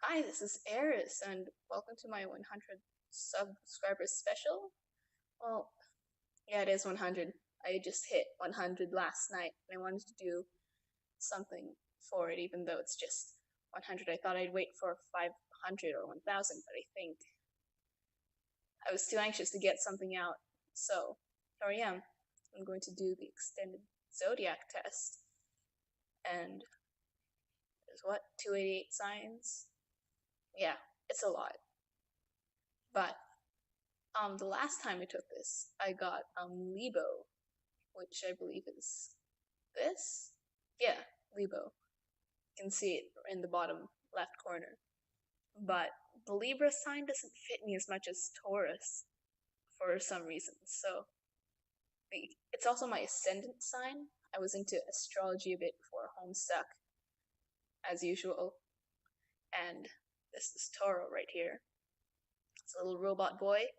Hi, this is Eris, and welcome to my 100 subscribers special. Well, yeah, it is 100. I just hit 100 last night, and I wanted to do something for it, even though it's just 100. I thought I'd wait for 500 or 1,000, but I think I was too anxious to get something out. So here I am. I'm going to do the extended Zodiac test, and there's what, 288 signs? Yeah, it's a lot. But the last time I took this, I got Lebo, which I believe is this. Yeah, Lebo. You can see it in the bottom left corner. But the Libra sign doesn't fit me as much as Taurus for some reason. So it's also my ascendant sign. I was into astrology a bit before Homestuck, as usual. And this is Toro right here. It's a little robot boy.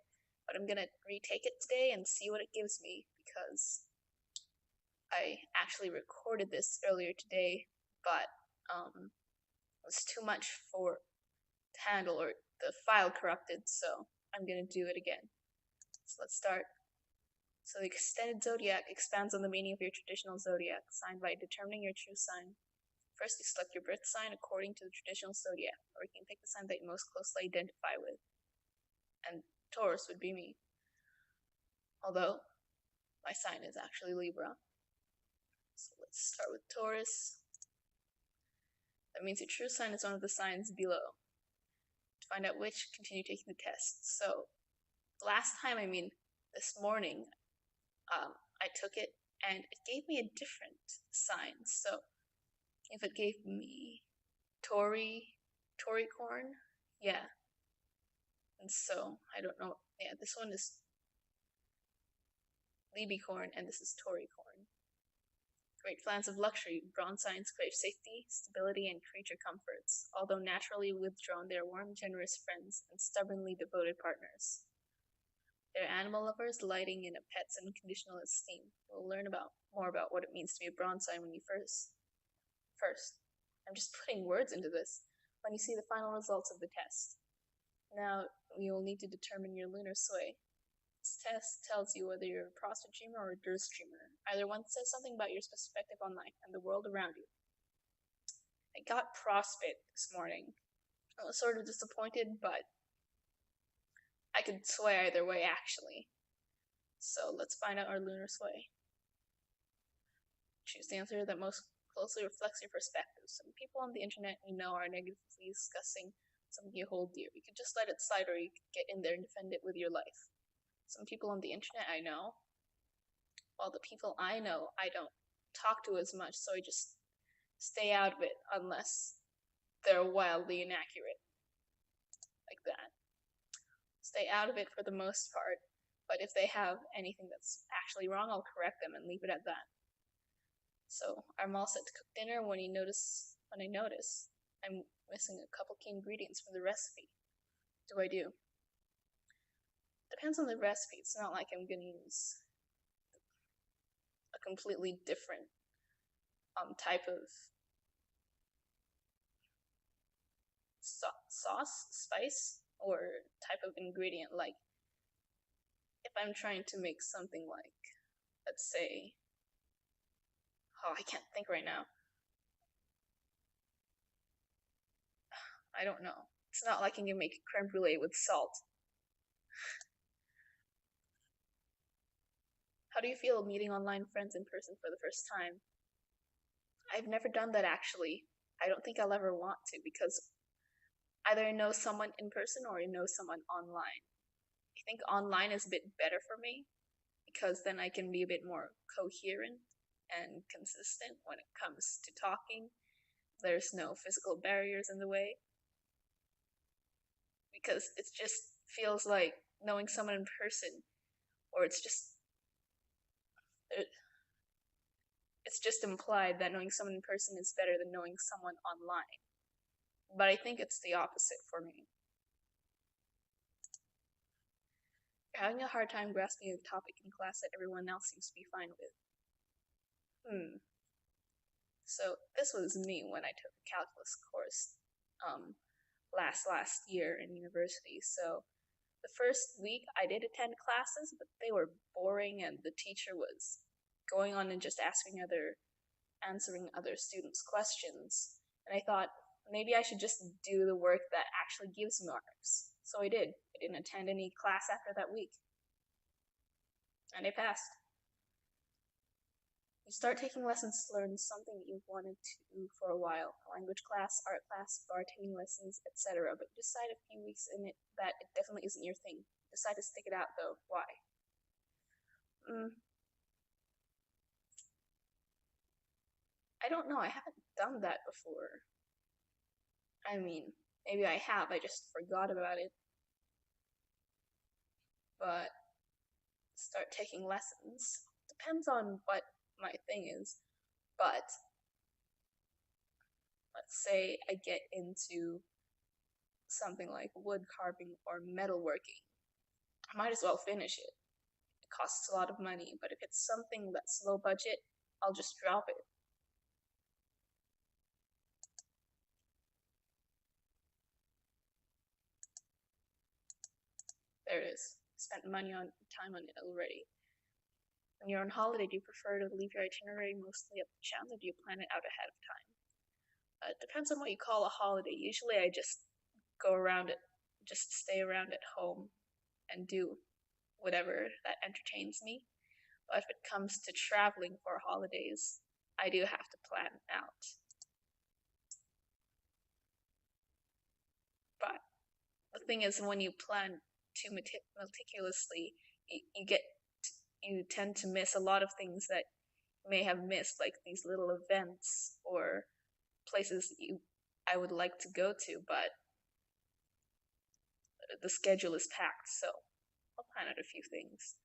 But I'm gonna retake it today and see what it gives me, because I actually recorded this earlier today, but it was too much to handle, or the file corrupted, so I'm gonna do it again. So let's start. So the extended zodiac expands on the meaning of your traditional zodiac sign by determining your true sign. First, you select your birth sign according to the traditional zodiac, or you can pick the sign that you most closely identify with. And Taurus would be me. Although, my sign is actually Libra. So let's start with Taurus. That means your true sign is one of the signs below. To find out which, continue taking the test. So, last time, this morning, I took it and it gave me a different sign. So, if it gave me Toricorn, yeah. And so, I don't know. Yeah, this one is Libicorn and this is Toricorn. Great plans of luxury. Bronze signs crave safety, stability, and creature comforts. Although naturally withdrawn, they are warm, generous friends and stubbornly devoted partners. They're animal lovers, delighting in a pet's unconditional esteem. We'll learn more about what it means to be a bronze sign when you first. I'm just putting words into this. When you see the final results of the test. Now, you will need to determine your lunar sway. This test tells you whether you're a prosper dreamer or a durst dreamer. Either one says something about your perspective on life and the world around you. I got Prospect this morning. I was sort of disappointed, but I could sway either way, actually. So let's find out our lunar sway. Choose the answer that most closely reflects your perspective. Some people on the internet you know are negatively discussing something you hold dear. You could just let it slide, or you could get in there and defend it with your life. Some people on the internet I know, while the people I know I don't talk to as much, so I just stay out of it unless they're wildly inaccurate. Like that. Stay out of it for the most part, but if they have anything that's actually wrong, I'll correct them and leave it at that. So I'm all set to cook dinner when I notice I'm missing a couple key ingredients from the recipe. What do I do? Depends on the recipe. It's not like I'm gonna use a completely different type of spice, or type of ingredient. Like, if I'm trying to make something like, let's say, I can't think right now. I don't know. It's not like I can make creme brulee with salt. How do you feel meeting online friends in person for the first time? I've never done that, actually. I don't think I'll ever want to, because either I know someone in person or I know someone online. I think online is a bit better for me, because then I can be a bit more coherent and consistent when it comes to talking. There's no physical barriers in the way, because it just feels like knowing someone in person, or it's just implied that knowing someone in person is better than knowing someone online. But I think it's the opposite for me. You're having a hard time grasping a topic in class that everyone else seems to be fine with. So this was me when I took a calculus course last year in university. So the first week I did attend classes, but they were boring, and the teacher was going on and just answering other students' questions. And I thought maybe I should just do the work that actually gives marks. So I did. I didn't attend any class after that week. And I passed. You start taking lessons to learn something you've wanted to for a while. A language class, art class, bartending lessons, etc. But you decide a few weeks in it that it definitely isn't your thing. Decide to stick it out though. Why? I don't know. I haven't done that before. I mean, maybe I have. I just forgot about it. But start taking lessons. Depends on what my thing is. But let's say I get into something like wood carving or metalworking. I might as well finish it. It costs a lot of money, but if it's something that's low budget, I'll just drop it. There it is. Spent time on it already. When you're on holiday, do you prefer to leave your itinerary mostly up to chance, or do you plan it out ahead of time? It depends on what you call a holiday. Usually I just stay around at home and do whatever that entertains me. But if it comes to traveling for holidays, I do have to plan out. But the thing is, when you plan too meticulously, you tend to miss a lot of things that you may have missed, like these little events or places I would like to go to, but the schedule is packed, so I'll plan out a few things.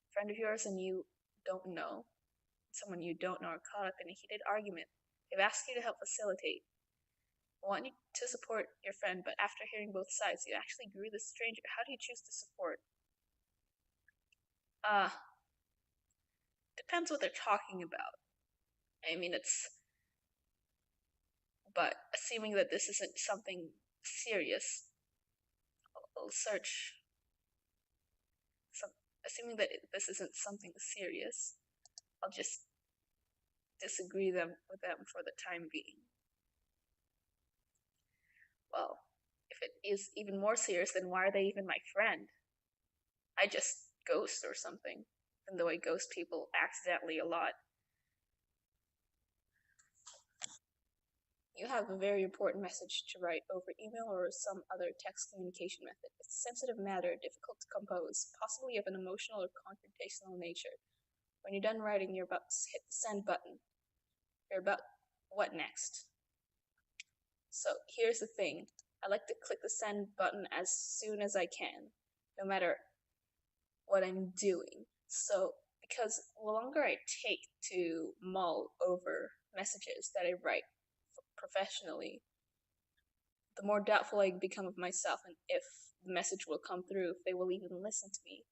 A friend of yours and you don't know, someone you don't know, are caught up in a heated argument. They've asked you to help facilitate. I want you to support your friend, but after hearing both sides, you actually agree with the stranger. How do you choose to support? Depends what they're talking about. I mean, but assuming that this isn't something serious, I'll search. Assuming that this isn't something serious, I'll just disagree with them for the time being. Well, if it is even more serious, then why are they even my friend? I just ghost or something, even though I ghost people accidentally a lot. You have a very important message to write over email or some other text communication method. It's a sensitive matter, difficult to compose, possibly of an emotional or confrontational nature. When you're done writing, you're about to hit the send button. You're about, what next? So here's the thing. I like to click the send button as soon as I can, no matter what I'm doing. So, because the longer I take to mull over messages that I write professionally, the more doubtful I become of myself and if the message will come through, if they will even listen to me.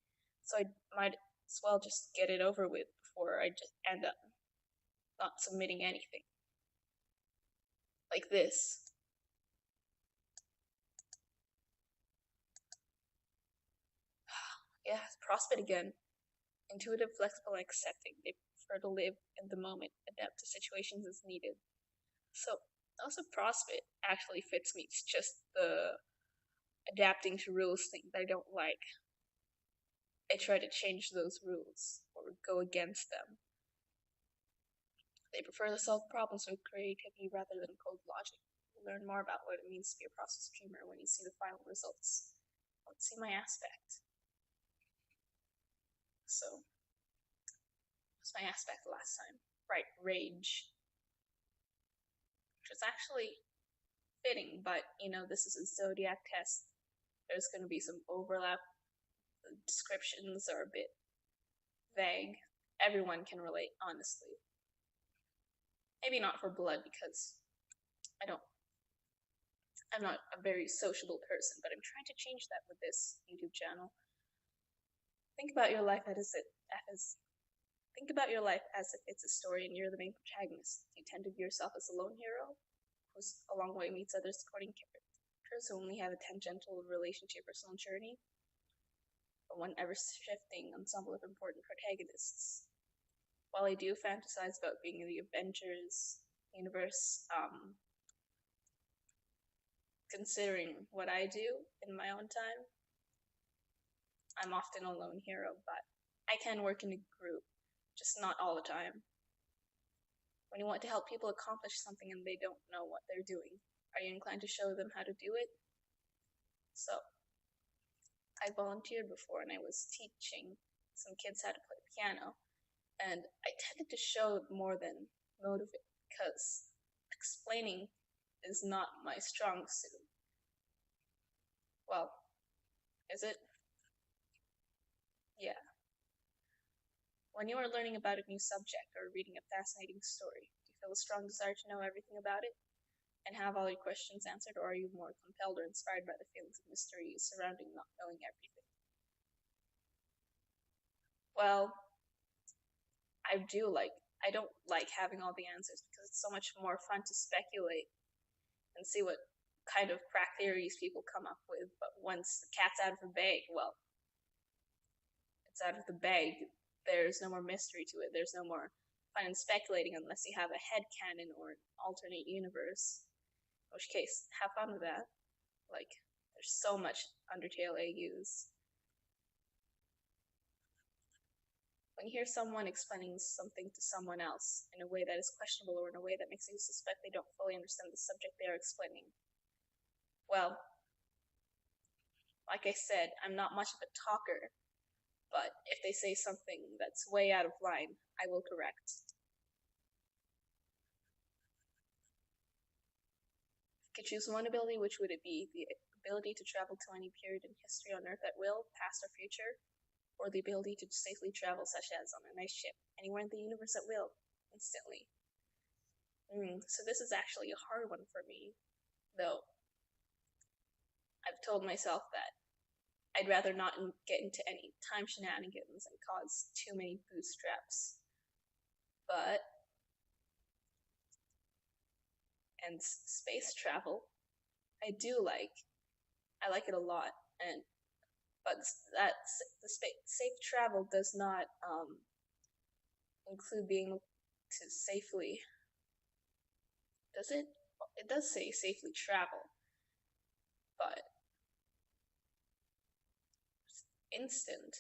So I might as well just get it over with before I just end up not submitting anything. Like this. Yeah, CrossFit again. Intuitive, flexible, and accepting. They prefer to live in the moment, adapt to situations as needed. So, also CrossFit actually fits me. It's just the adapting to rules thing that I don't like. I try to change those rules or go against them. They prefer to solve problems with creativity rather than cold logic. You'll learn more about what it means to be a process dreamer when you see the final results. Let's see my aspect. So, what's my aspect last time? Right, rage. Which is actually fitting, but this is a Zodiac test. There's going to be some overlap. The descriptions are a bit vague. Everyone can relate, honestly. Maybe not for blood, because I'm not a very sociable person, but I'm trying to change that with this YouTube channel. Think about your life as if it's a story and you're the main protagonist. Do you tend to view yourself as a lone hero who's a long way meets others according characters who only have a tangential relation to your personal journey, but one ever-shifting ensemble of important protagonists. While I do fantasize about being in the Avengers universe, considering what I do in my own time, I'm often a lone hero, but I can work in a group, just not all the time. When you want to help people accomplish something and they don't know what they're doing, are you inclined to show them how to do it? So, I volunteered before and I was teaching some kids how to play piano, and I tended to show more than motivate, because explaining is not my strong suit. Well, is it? Yeah. When you are learning about a new subject or reading a fascinating story, do you feel a strong desire to know everything about it and have all your questions answered, or are you more compelled or inspired by the feelings of mystery surrounding not knowing everything? Well, I don't like having all the answers because it's so much more fun to speculate and see what kind of crack theories people come up with. But once the cat's out of the bag, well, it's out of the bag. There's no more mystery to it. There's no more fun in speculating unless you have a headcanon or an alternate universe. In which case, have fun with that. Like, there's so much Undertale AUs. When you hear someone explaining something to someone else in a way that is questionable or in a way that makes you suspect they don't fully understand the subject they are explaining, well, like I said, I'm not much of a talker, but if they say something that's way out of line, I will correct. If you could choose one ability, which would it be? The ability to travel to any period in history on Earth at will, past or future, or the ability to safely travel, such as on a nice ship, anywhere in the universe at will, instantly? So this is actually a hard one for me, though I've told myself that I'd rather not get into any time shenanigans and cause too many bootstraps. But, and space travel, I like it a lot, but that the safe travel does not include being able to safely. Does it? It does say safely travel, but instant.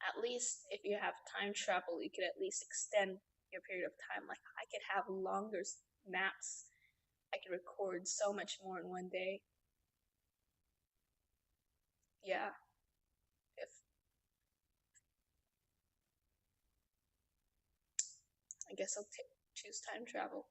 At least if you have time travel, you could at least extend your period of time. Like, I could have longer maps. I could record so much more in one day. Yeah. I guess I'll choose time travel.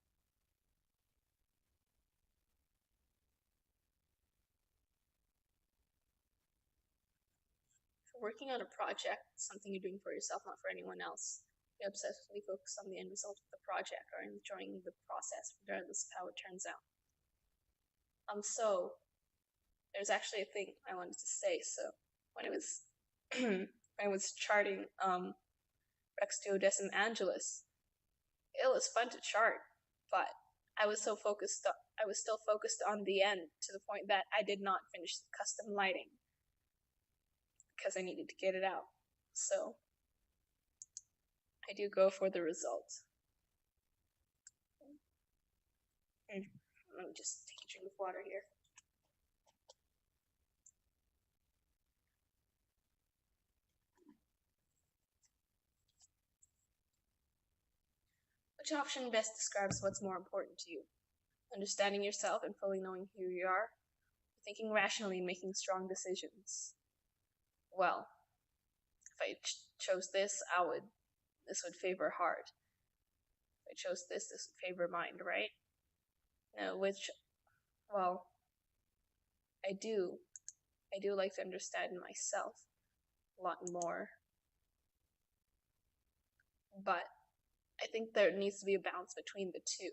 If you're working on a project, something you're doing for yourself, not for anyone else, you obsessively focus on the end result of the project or enjoying the process, regardless of how it turns out. So there's actually a thing I wanted to say. So when I was I was charting Rex Duodecim Angelus, it was fun to chart, but I was still focused on the end, to the point that I did not finish the custom lighting because I needed to get it out. So I do go for the result. Let me just take a drink of water here. Which option best describes what's more important to you? Understanding yourself and fully knowing who you are? Thinking rationally and making strong decisions? Well, if I chose this, this would favor heart. If I chose this would favor mind, right? No, well, I do like to understand myself a lot more. But I think there needs to be a balance between the two.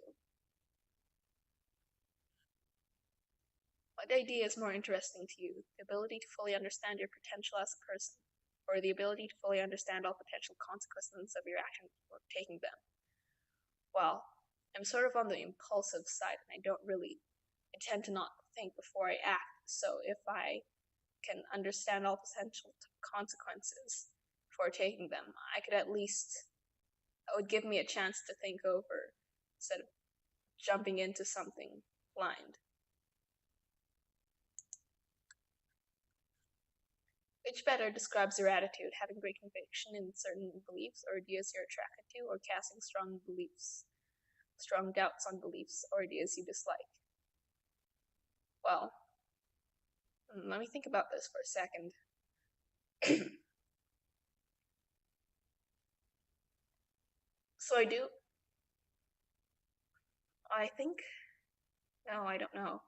What idea is more interesting to you? The ability to fully understand your potential as a person, or the ability to fully understand all potential consequences of your actions before taking them? Well, I'm sort of on the impulsive side, and I tend to not think before I act. So if I can understand all potential consequences before taking them, I could at least, it would give me a chance to think over instead of jumping into something blind. Which better describes your attitude, having great conviction in certain beliefs or ideas you're attracted to, or casting strong doubts on beliefs or ideas you dislike? Well, let me think about this for a second. So I don't know.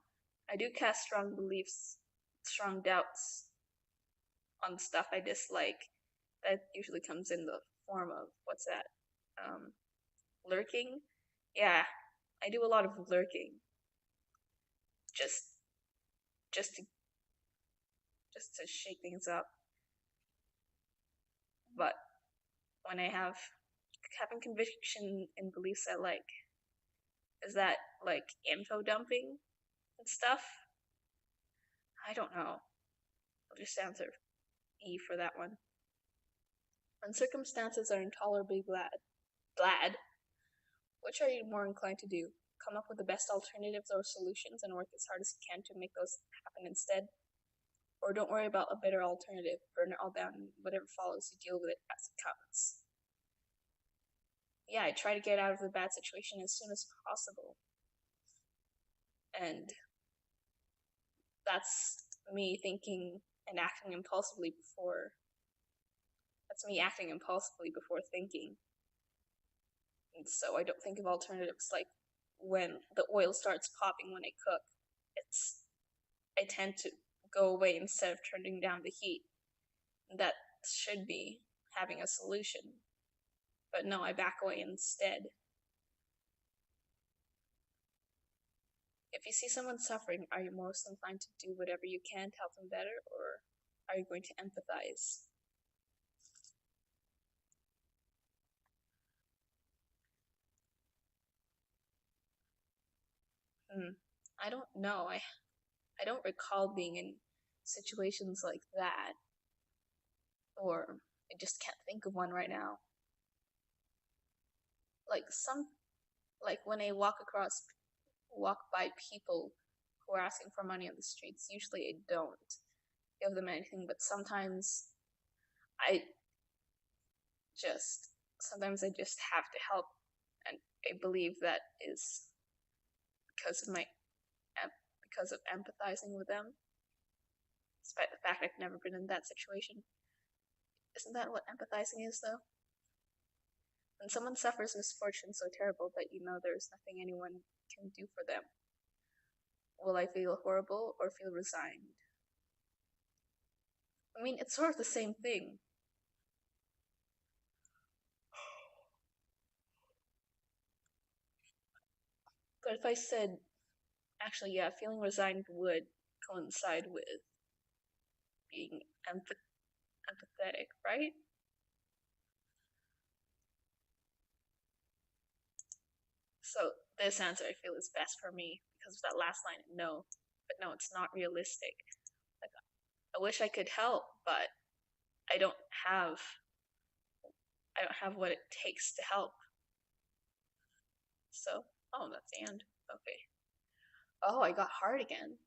I do cast strong doubts on stuff I dislike. That usually comes in the form of, what's that? Lurking? Yeah, I do a lot of lurking. Just to shake things up. But when I having conviction in beliefs I like, is that like info dumping and stuff? I don't know. I'll just answer E for that one. When circumstances are intolerably bad, which are you more inclined to do? Come up with the best alternatives or solutions and work as hard as you can to make those happen instead? Or don't worry about a better alternative, burn it all down, and whatever follows, you deal with it as it comes? Yeah, I try to get out of the bad situation as soon as possible. And that's me thinking and acting impulsively before. That's me acting impulsively before thinking. And so I don't think of alternatives like when the oil starts popping when I cook. I tend to go away instead of turning down the heat. That should be having a solution. But no, I back away instead. If you see someone suffering, are you most inclined to do whatever you can to help them better, or are you going to empathize? I don't know. I don't recall being in situations like that, or I just can't think of one right now. Like when I walk by people who are asking for money on the streets, usually I don't give them anything, but sometimes I just have to help, and I believe that is because of empathizing with them, despite the fact I've never been in that situation. Isn't that what empathizing is, though? When someone suffers misfortune so terrible that you know there's nothing anyone can do for them, will I feel horrible or feel resigned? I mean, it's sort of the same thing. But if I said, actually, yeah, feeling resigned would coincide with being empathetic, right? So this answer I feel is best for me because of that last line, no. But no, it's not realistic. Like, I wish I could help, but I don't have what it takes to help. So, oh, that's the end. Okay. Oh, I got hard again.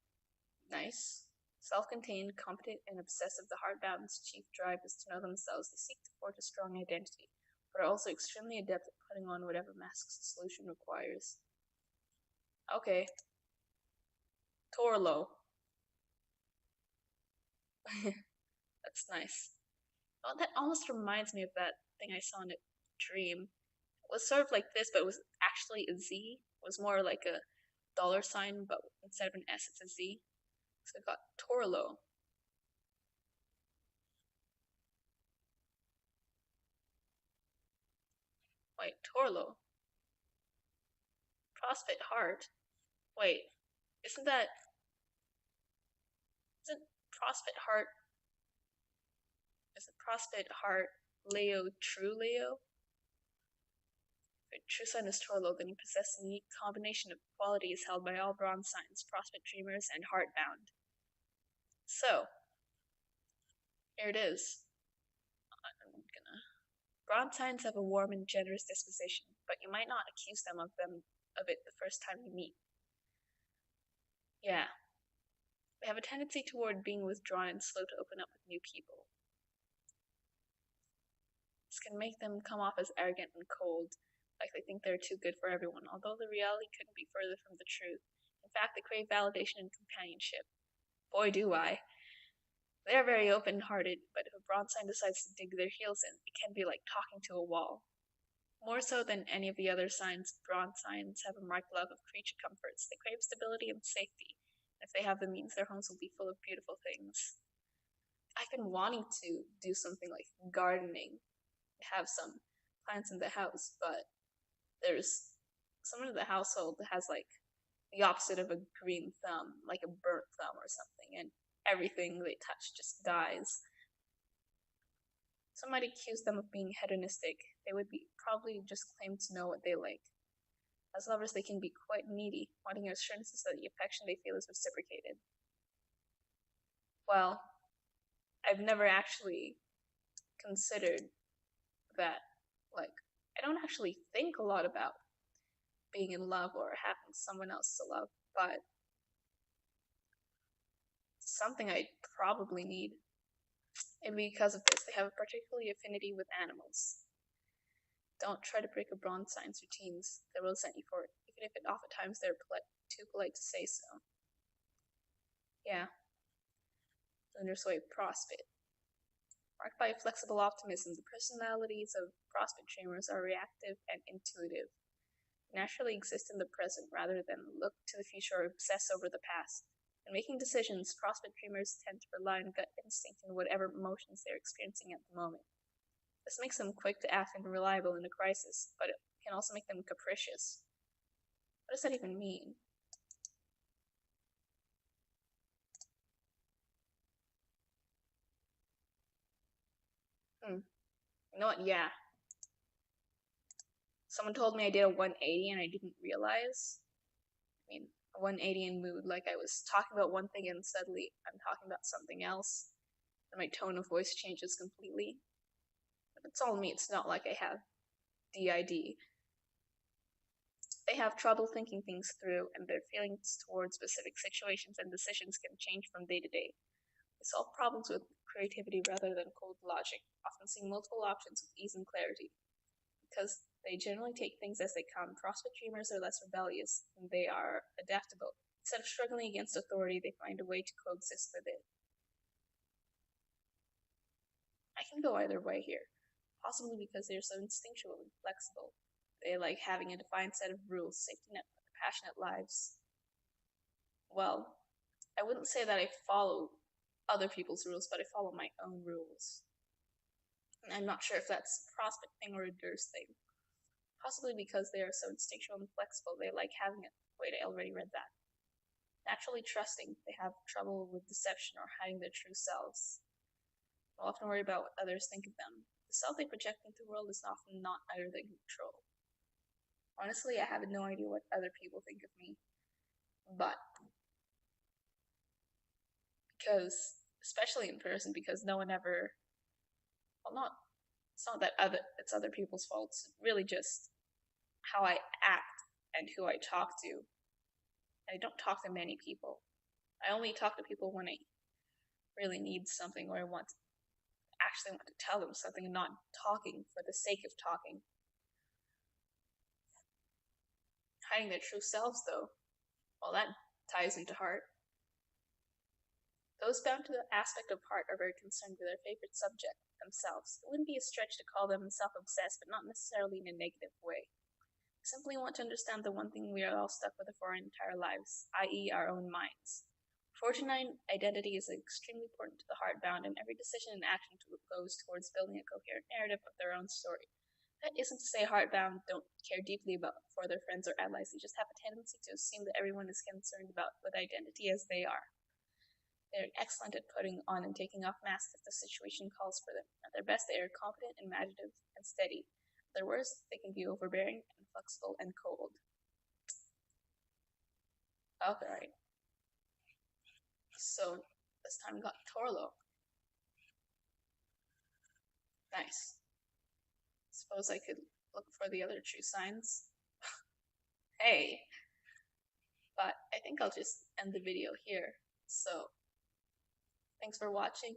Nice. Self-contained, competent, and obsessive, the hard-bound's chief drive is to know themselves. They seek to forge a strong identity, but are also extremely adept at putting on whatever masks the solution requires. Okay. Torlo. That's nice. Oh, that almost reminds me of that thing I saw in a dream. It was sort of like this, but it was actually a Z. It was more like a $sign, but instead of an S, it's a Z. So I got Torlo. Wait, Torlo. CrossFit Heart. Wait, isn't CrossFit Heart? Is it CrossFit Heart Leo True Leo? Your true sign is Torlo, then you possess a unique combination of qualities held by all bronze signs, prospect dreamers, and heartbound. So, here it is. Bronze signs have a warm and generous disposition, but you might not accuse them of it the first time you meet. Yeah. They have a tendency toward being withdrawn and slow to open up with new people. This can make them come off as arrogant and cold, like they think they're too good for everyone, although the reality couldn't be further from the truth. In fact, they crave validation and companionship. Boy, do I. They're very open-hearted, but if a bronze sign decides to dig their heels in, it can be like talking to a wall. More so than any of the other signs, bronze signs have a marked love of creature comforts. They crave stability and safety. If they have the means, their homes will be full of beautiful things. I've been wanting to do something like gardening, have some plants in the house, but there's someone in the household that has like the opposite of a green thumb, like a burnt thumb or something, and everything they touch just dies. Some might accuse them of being hedonistic. They would probably just claim to know what they like. As lovers, they can be quite needy, wanting assurances that the affection they feel is reciprocated. Well, I've never actually considered that. Like, I don't actually think a lot about being in love or having someone else to love, but it's something I probably need. And because of this, they have a particular affinity with animals. Don't try to break a bronze sign's routines. They will resent you for it, even if oftentimes they're too polite to say so. Yeah. Lunar's way prospect. Marked by flexible optimism, the personalities of prospect dreamers are reactive and intuitive. They naturally exist in the present rather than look to the future or obsess over the past. In making decisions, prospect dreamers tend to rely on gut instinct and whatever emotions they're experiencing at the moment. This makes them quick to act and reliable in a crisis, but it can also make them capricious. What does that even mean? You know what? Yeah. Someone told me I did a 180 and I didn't realize. I mean, a 180 in mood, like I was talking about one thing and suddenly I'm talking about something else, and my tone of voice changes completely. But it's all me, it's not like I have DID. They have trouble thinking things through, and their feelings towards specific situations and decisions can change from day to day. They solve problems with creativity rather than cold logic, often seeing multiple options with ease and clarity. Because they generally take things as they come, prospect dreamers are less rebellious, and they are adaptable. Instead of struggling against authority, they find a way to coexist with it. I can go either way here, possibly because they are so instinctual and flexible. They like having a defined set of rules, safety net for their passionate lives. Well, I wouldn't say that I follow other people's rules, but I follow my own rules. And I'm not sure if that's a prospect thing or a Durst thing. Possibly because they are so instinctual and flexible, they like having it. Wait, I already read that. Naturally trusting, they have trouble with deception or hiding their true selves. They'll often worry about what others think of them. The self they project into the world is often not under their control. Honestly, I have no idea what other people think of me. But, because, especially in person, because no one ever, it's not that it's other people's fault, it's really just how I act and who I talk to. I don't talk to many people. I only talk to people when I really need something or I actually want to tell them something and not talking for the sake of talking. Hiding their true selves, though, well, that ties into heart. Those bound to the aspect of heart are very concerned with their favorite subject, themselves. It wouldn't be a stretch to call them self-obsessed, but not necessarily in a negative way. I simply want to understand the one thing we are all stuck with for our entire lives, i.e. our own minds. Fortune identity is extremely important to the heart-bound, and every decision and action goes towards building a coherent narrative of their own story. That isn't to say heart-bound don't care deeply for their friends or allies. They just have a tendency to assume that everyone is concerned with identity as they are. They're excellent at putting on and taking off masks if the situation calls for them. At their best, they are competent, imaginative, and steady. At their worst, they can be overbearing and flexible, and cold. Okay. So this time got Torlo. Nice. Suppose I could look for the other true signs. Hey! But I think I'll just end the video here. So, thanks for watching.